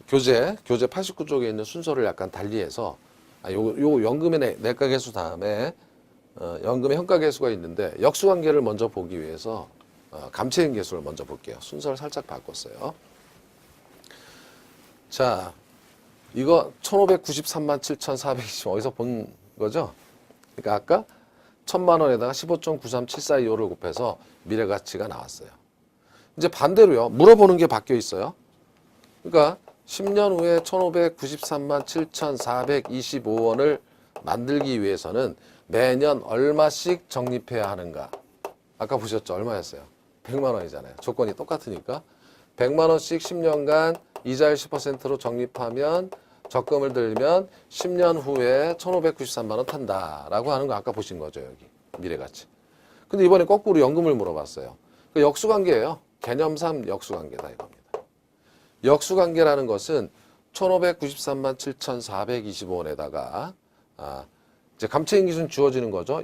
교재 89쪽에 있는 순서를 약간 달리해서 요 연금의 내과계수 다음에 연금의 현가계수가 있는데 역수관계를 먼저 보기 위해서 감채인계수를 먼저 볼게요. 순서를 살짝 바꿨어요. 자, 이거 1593만 7,420 어디서 본 거죠? 그러니까 아까 1000만 원에다가 15.937425를 곱해서 미래가치가 나왔어요. 이제 반대로요. 물어보는 게 바뀌어 있어요. 그러니까 10년 후에 1593만 7,425원을 만들기 위해서는 매년 얼마씩 적립해야 하는가? 아까 보셨죠? 얼마였어요? 100만 원이잖아요. 조건이 똑같으니까. 100만 원씩 10년간 이자율 10%로 적립하면 적금을 들면 10년 후에 1593만 원 탄다라고 하는 거 아까 보신 거죠. 여기 미래가치. 근데 이번에 거꾸로 연금을 물어봤어요. 그 역수관계예요. 개념상 역수관계다 이겁니다. 역수관계라는 것은 1593만 7,425원에다가 이제 감채인 기준 주어지는 거죠.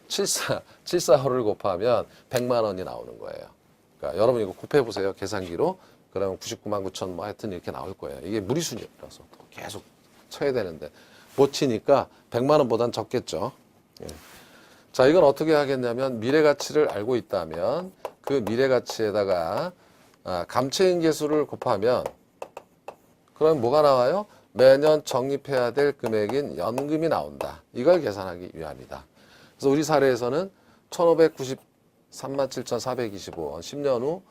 0.06274호를 곱하면 100만 원이 나오는 거예요. 그러니까 여러분 이거 곱해보세요. 계산기로. 그러면 99만 9천 뭐 하여튼 이렇게 나올 거예요. 이게 무리수니라서 계속 쳐야 되는데 못 치니까 100만 원보단 적겠죠. 예. 자, 이건 어떻게 하겠냐면 미래가치를 알고 있다면 그 미래가치에다가 감채인 계수를 곱하면 그럼 뭐가 나와요? 매년 적립해야 될 금액인 연금이 나온다. 이걸 계산하기 위함이다. 그래서 우리 사례에서는 1593만 7,425원 10년 후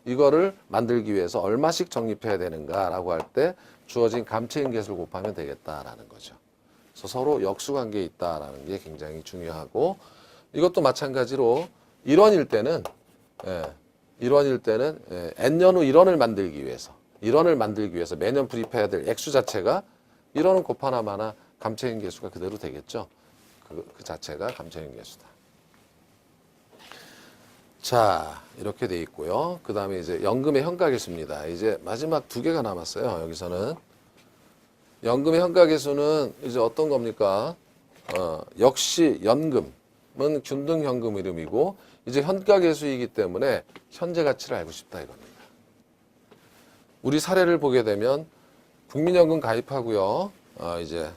이거를 만들기 위해서 얼마씩 적립해야 되는가라고 할 때 주어진 감채인 계수를 곱하면 되겠다라는 거죠. 그래서 서로 역수관계에 있다라는 게 굉장히 중요하고 이것도 마찬가지로 1원일 때는 N년 후 1원을 만들기 위해서 매년 불입해야 될 액수 자체가 1원은 곱하나마나 감채인 계수가 그대로 되겠죠. 그 자체가 감채인 계수다. 자, 이렇게 돼 있고요. 그 다음에 이제 연금의 현가계수입니다. 이제 마지막 두 개가 남았어요. 여기서는 연금의 현가계수는 이제 어떤 겁니까? 역시 연금은 균등현금 이름이고 이제 현가계수이기 때문에 현재 가치를 알고 싶다 이겁니다. 우리 사례를 보게 되면 국민연금 가입하고요. 이제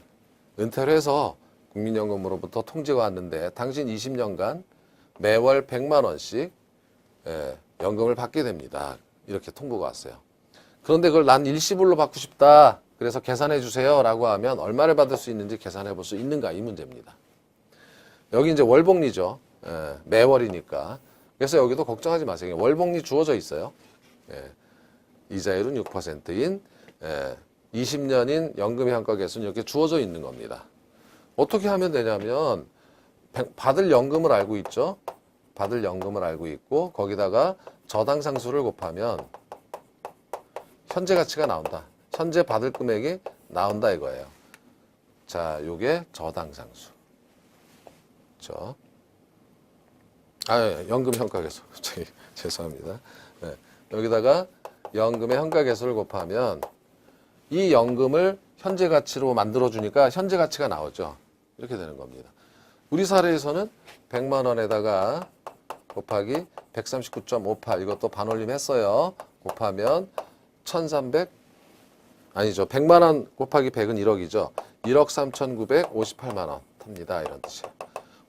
은퇴를 해서 국민연금으로부터 통지가 왔는데 당신 20년간 매월 100만 원씩 연금을 받게 됩니다. 이렇게 통보가 왔어요. 그런데 그걸 난 일시불로 받고 싶다. 그래서 계산해 주세요. 라고 하면 얼마를 받을 수 있는지 계산해 볼 수 있는가 이 문제입니다. 여기 이제 월복리죠. 매월이니까. 그래서 여기도 걱정하지 마세요. 월복리 주어져 있어요. 이자율은 6%인 20년인 연금의 현가계수는 이렇게 주어져 있는 겁니다. 어떻게 하면 되냐면 받을 연금을 알고 있죠. 받을 연금을 알고 있고 거기다가 저당 상수를 곱하면 현재 가치가 나온다. 현재 받을 금액이 나온다 이거예요. 자, 요게 저당 상수. 그렇죠? 연금 현가계수. 죄송합니다. 여기다가 연금의 현가계수를 곱하면 이 연금을 현재 가치로 만들어주니까 현재 가치가 나오죠. 이렇게 되는 겁니다. 우리 사례에서는 100만 원에다가 곱하기 139.58 이것도 반올림 했어요. 곱하면 100만 원 곱하기 100은 1억이죠. 1억 3,958만 원 탑니다. 이런 뜻이에요.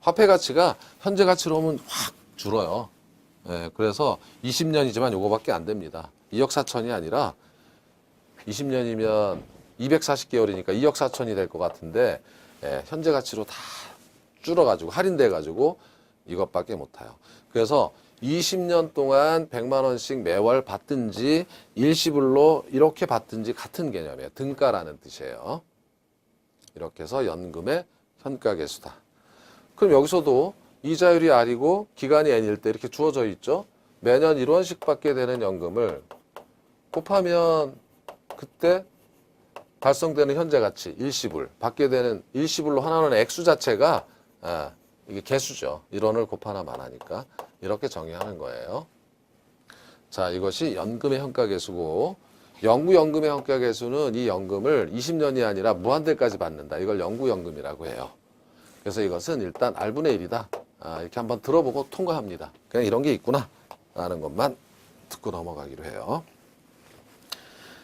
화폐 가치가 현재 가치로 오면 확 줄어요. 그래서 20년이지만 요거밖에 안 됩니다. 2억 4천이 아니라 20년이면 240개월이니까 2억 4천이 될 것 같은데 현재 가치로 다 줄어가지고 할인돼가지고 이것밖에 못 타요. 그래서 20년 동안 100만 원씩 매월 받든지 일시불로 이렇게 받든지 같은 개념이에요. 등가라는 뜻이에요. 이렇게 해서 연금의 현가계수다. 그럼 여기서도 이자율이 R이고 기간이 N일 때 이렇게 주어져 있죠. 매년 1원씩 받게 되는 연금을 곱하면 그때 발송되는 현재 가치 일시불 받게 되는 일시불로 하나는 액수 자체가 이게 개수죠. 1원을 곱하나만 하니까 이렇게 정의하는 거예요. 자, 이것이 연금의 현가계수고 영구연금의 현가계수는 이 연금을 20년이 아니라 무한대까지 받는다. 이걸 영구연금이라고 해요. 그래서 이것은 일단 R분의 1이다. 이렇게 한번 들어보고 통과합니다. 그냥 이런 게 있구나 라는 것만 듣고 넘어가기로 해요.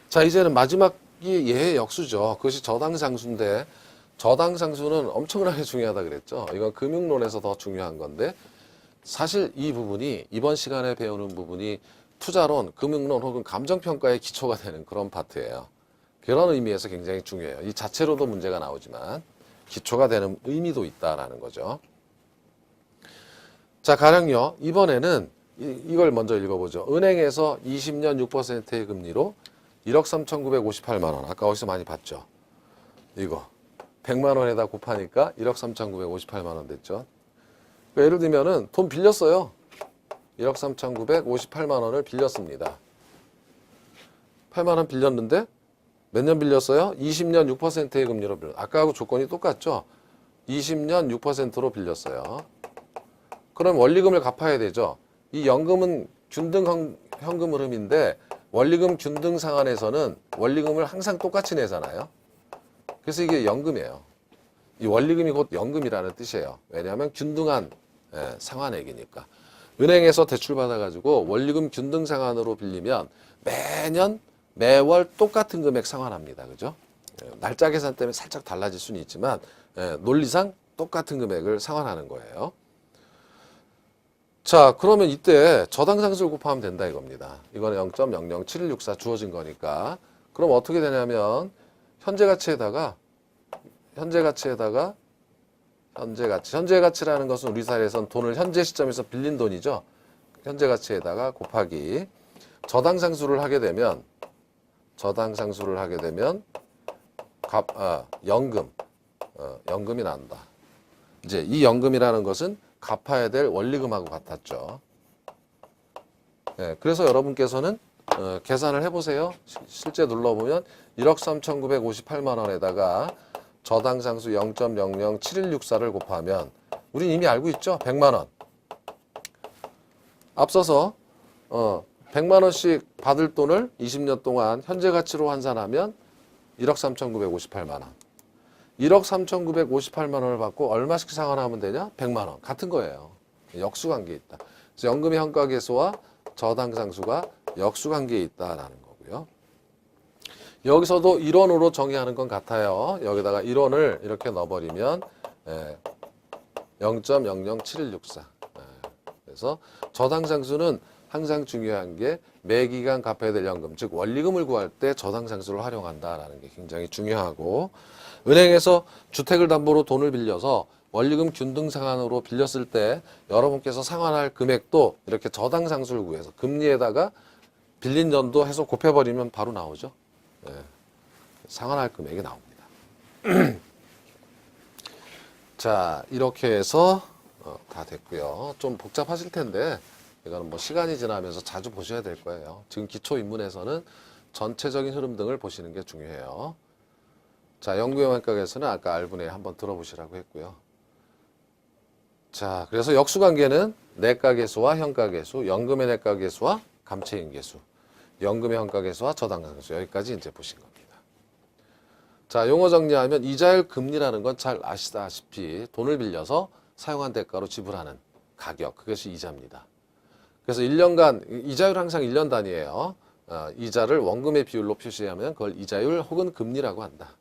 자, 이제는 마지막이 예의 역수죠. 그것이 저당상수인데 저당상수는 엄청나게 중요하다 그랬죠. 이건 금융론에서 더 중요한 건데 사실 이 부분이 이번 시간에 배우는 부분이 투자론, 금융론 혹은 감정평가의 기초가 되는 그런 파트예요. 그런 의미에서 굉장히 중요해요. 이 자체로도 문제가 나오지만 기초가 되는 의미도 있다라는 거죠. 자, 가령요. 이번에는 이걸 먼저 읽어보죠. 은행에서 20년 6%의 금리로 1억 3,958만 원. 아까 어디서 많이 봤죠. 이거 100만 원에다 곱하니까 1억 3,958만 원 됐죠. 그러니까 예를 들면은 돈 빌렸어요. 1억 3,958만 원을 빌렸습니다. 8만 원 빌렸는데 몇 년 빌렸어요? 20년 6%의 금리로 빌렸어요. 아까하고 조건이 똑같죠? 20년 6%로 빌렸어요. 그럼 원리금을 갚아야 되죠. 이 연금은 균등 현금 흐름인데 원리금 균등 상환에서는 원리금을 항상 똑같이 내잖아요. 그래서 이게 연금이에요. 이 원리금이 곧 연금이라는 뜻이에요. 왜냐하면 균등한 상환액이니까. 은행에서 대출 받아가지고 원리금 균등 상환으로 빌리면 매월 똑같은 금액 상환합니다. 그죠? 날짜 계산 때문에 살짝 달라질 수는 있지만 논리상 똑같은 금액을 상환하는 거예요. 자, 그러면 이때 저당상수를 곱하면 된다 이겁니다. 이거는 0.007164 주어진 거니까. 그럼 어떻게 되냐면 현재 가치라는 것은 우리 사회에서는 돈을 현재 시점에서 빌린 돈이죠. 현재 가치에다가 곱하기 저당상수를 하게 되면 연금이 나온다. 이제 이 연금이라는 것은 갚아야 될 원리금하고 같았죠. 그래서 여러분께서는 계산을 해보세요. 실제 눌러보면 1억 3,958만 원에다가 저당상수 0.007164를 곱하면 우린 이미 알고 있죠? 100만 원. 앞서서 100만 원씩 받을 돈을 20년 동안 현재 가치로 환산하면 1억 3,958만 원. 1억 3,958만 원을 받고 얼마씩 상환하면 되냐? 100만 원. 같은 거예요. 역수관계에 있다. 그래서 연금의 현가계수와 저당상수가 역수관계에 있다라는 거고요. 여기서도 1원으로 정의하는 건 같아요. 여기다가 1원을 이렇게 넣어버리면 0.007164. 그래서 저당상수는 항상 중요한 게 매기간 갚아야 될 연금, 즉 원리금을 구할 때 저당상수를 활용한다라는 게 굉장히 중요하고, 은행에서 주택을 담보로 돈을 빌려서 원리금 균등 상환으로 빌렸을 때 여러분께서 상환할 금액도 이렇게 저당상수를 구해서 금리에다가 빌린 연도 해서 곱해버리면 바로 나오죠. 예, 상환할 금액이 나옵니다. 자, 이렇게 해서 다 됐고요. 좀 복잡하실 텐데 이거는 뭐 시간이 지나면서 자주 보셔야 될 거예요. 지금 기초인문에서는 전체적인 흐름 등을 보시는 게 중요해요. 자, 연구영역학에서는 아까 R분의 한번 들어보시라고 했고요. 자, 그래서 역수관계는 내과계수와 현가계수, 연금의 내과계수와 감채인계수, 연금의 현가계수와 저당상수, 여기까지 이제 보신 겁니다. 자, 용어 정리하면 이자율 금리라는 건 잘 아시다시피 돈을 빌려서 사용한 대가로 지불하는 가격, 그것이 이자입니다. 그래서 1년간, 이자율 항상 1년 단위예요. 이자를 원금의 비율로 표시하면 그걸 이자율 혹은 금리라고 한다.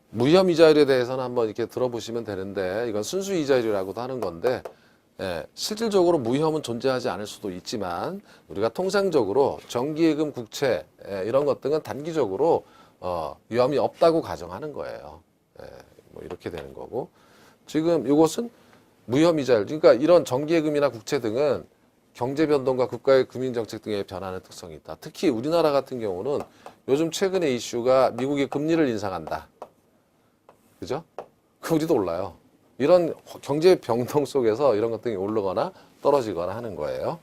무혐 이자율에 대해서는 한번 이렇게 들어보시면 되는데, 이건 순수 이자율이라고도 하는 건데, 실질적으로 무혐은 존재하지 않을 수도 있지만 우리가 통상적으로 정기예금, 국채 이런 것 등은 단기적으로 위험이 없다고 가정하는 거예요. 뭐 이렇게 되는 거고, 지금 이것은 무혐 이자율, 그러니까 이런 정기예금이나 국채 등은 경제 변동과 국가의 금융 정책 등의 변화는 특성이 있다. 특히 우리나라 같은 경우는 요즘 최근에 이슈가 미국이 금리를 인상한다. 그죠? 우리도 올라요. 이런 경제 변동 속에서 이런 것들이 오르거나 떨어지거나 하는 거예요.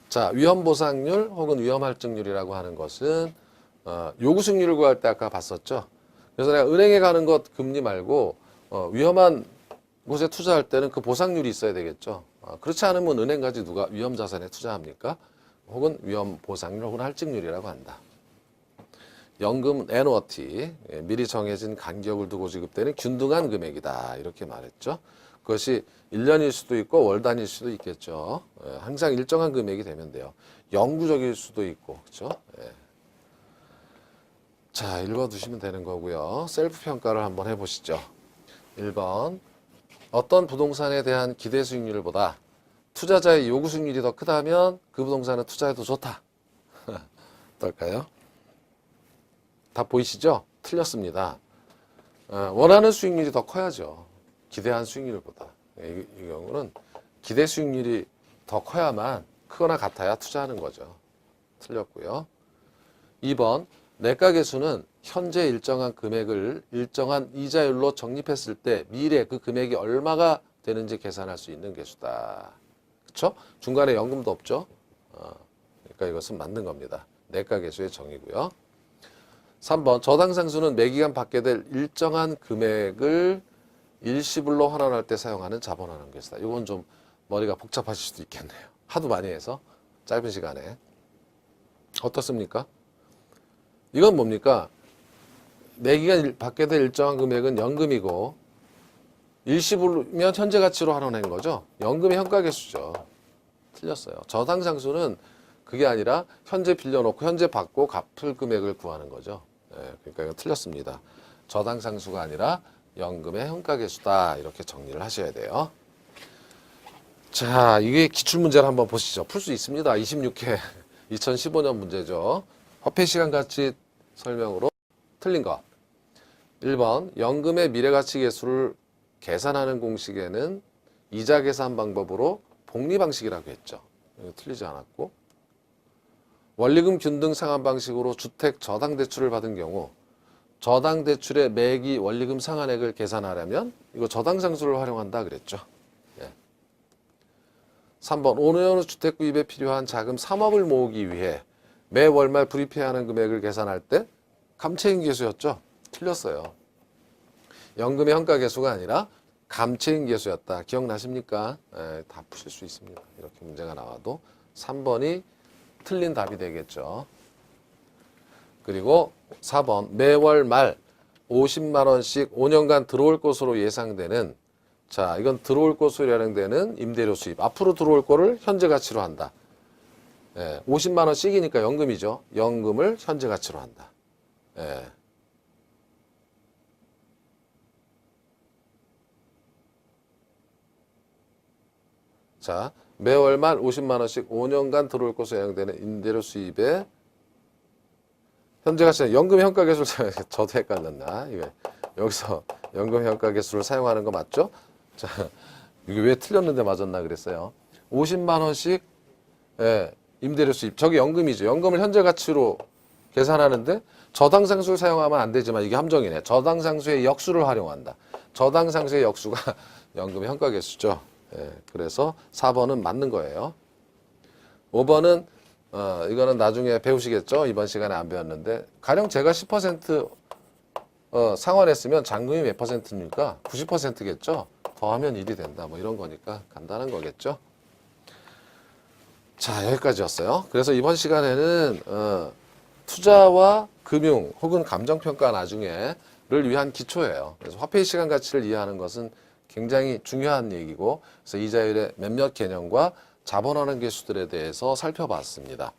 자, 위험보상률 혹은 위험할증률이라고 하는 것은 요구수익률을 구할 때 아까 봤었죠. 그래서 내가 은행에 가는 것 금리 말고 위험한 곳에 투자할 때는 그 보상률이 있어야 되겠죠. 그렇지 않으면 은행 가지 누가 위험자산에 투자합니까? 혹은 위험보상률 혹은 할증률이라고 한다. 연금 애누어티, 미리 정해진 간격을 두고 지급되는 균등한 금액이다, 이렇게 말했죠. 그것이 1년일 수도 있고 월 단위일 수도 있겠죠. 항상 일정한 금액이 되면 돼요. 영구적일 수도 있고, 그렇죠? 자, 읽어두시면 되는 거고요. 셀프 평가를 한번 해보시죠. 1번, 어떤 부동산에 대한 기대 수익률보다 투자자의 요구 수익률이 더 크다면 그 부동산은 투자해도 좋다. 어떨까요? 다 보이시죠? 틀렸습니다. 원하는 수익률이 더 커야죠. 기대한 수익률보다. 이 경우는 기대 수익률이 더 커야만, 크거나 같아야 투자하는 거죠. 틀렸고요. 2번, 내과계수는 현재 일정한 금액을 일정한 이자율로 적립했을 때 미래 그 금액이 얼마가 되는지 계산할 수 있는 계수다. 그렇죠? 중간에 연금도 없죠. 그러니까 이것은 맞는 겁니다. 내과계수의 정의고요. 3번, 저당상수는 매기간 받게 될 일정한 금액을 일시불로 환원할 때 사용하는 자본환원 계수다. 이건 좀 머리가 복잡하실 수도 있겠네요. 하도 많이 해서 짧은 시간에. 어떻습니까? 이건 뭡니까? 매기간 받게 될 일정한 금액은 연금이고 일시불이면 현재 가치로 환원한 거죠. 연금의 현가계수죠. 틀렸어요. 저당상수는 그게 아니라 현재 빌려놓고 현재 받고 갚을 금액을 구하는 거죠. 그러니까 이거 틀렸습니다. 저당상수가 아니라 연금의 현가계수다, 이렇게 정리를 하셔야 돼요. 자, 이게 기출문제를 한번 보시죠. 풀 수 있습니다. 26회 2015년 문제죠. 화폐시간가치 설명으로 틀린 거. 1번, 연금의 미래가치계수를 계산하는 공식에는 이자 계산 방법으로 복리 방식이라고 했죠. 이거 틀리지 않았고, 원리금 균등 상환 방식으로 주택 저당 대출을 받은 경우 저당 대출의 매기 원리금 상환액을 계산하려면 이거 저당상수를 활용한다 그랬죠. 3번, 5년 후 주택 구입에 필요한 자금 3억을 모으기 위해 매 월말 불입해야 하는 금액을 계산할 때 감채인 계수였죠. 틀렸어요. 연금의 현가계수가 아니라 감채인 계수였다. 기억나십니까? 다 푸실 수 있습니다. 이렇게 문제가 나와도 3번이 틀린 답이 되겠죠. 그리고 4번, 매월 말 50만 원씩 5년간 들어올 것으로 예상되는, 자, 이건 들어올 것으로 예상되는 임대료 수입. 앞으로 들어올 거를 현재 가치로 한다. 50만 원씩이니까 연금이죠. 연금을 현재 가치로 한다. 자, 매월 말 50만 원씩 5년간 들어올 것으로 예상되는 임대료 수입에 현재 가치는 연금 현가 계수를 저도 헷갈렸나? 이게 여기서 연금 현가 계수를 사용하는 거 맞죠? 자, 이게 왜 틀렸는데 맞았나 그랬어요. 50만 원씩 예, 임대료 수입. 저게 연금이죠. 연금을 현재 가치로 계산하는데 저당상수를 사용하면 안 되지만 이게 함정이네. 저당상수의 역수를 활용한다. 저당상수의 역수가 연금 현가 계수죠. 예, 그래서 4번은 맞는 거예요. 5번은 이거는 나중에 배우시겠죠. 이번 시간에 안 배웠는데 가령 제가 10% 상환했으면 잔금이 몇 %입니까? 90%겠죠. 더하면 1이 된다. 뭐 이런 거니까 간단한 거겠죠. 자, 여기까지였어요. 그래서 이번 시간에는 투자와 금융 혹은 감정평가 나중에를 위한 기초예요. 그래서 화폐의 시간 가치를 이해하는 것은 굉장히 중요한 얘기고, 그래서 이자율의 몇몇 개념과 자본환원 계수들에 대해서 살펴봤습니다.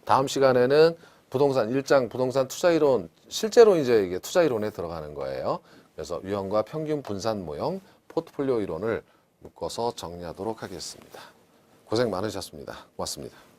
다음 시간에는 부동산 1장 부동산 투자이론, 실제로 이제 이게 투자이론에 들어가는 거예요. 그래서 유형과 평균 분산 모형, 포트폴리오 이론을 묶어서 정리하도록 하겠습니다. 고생 많으셨습니다. 고맙습니다.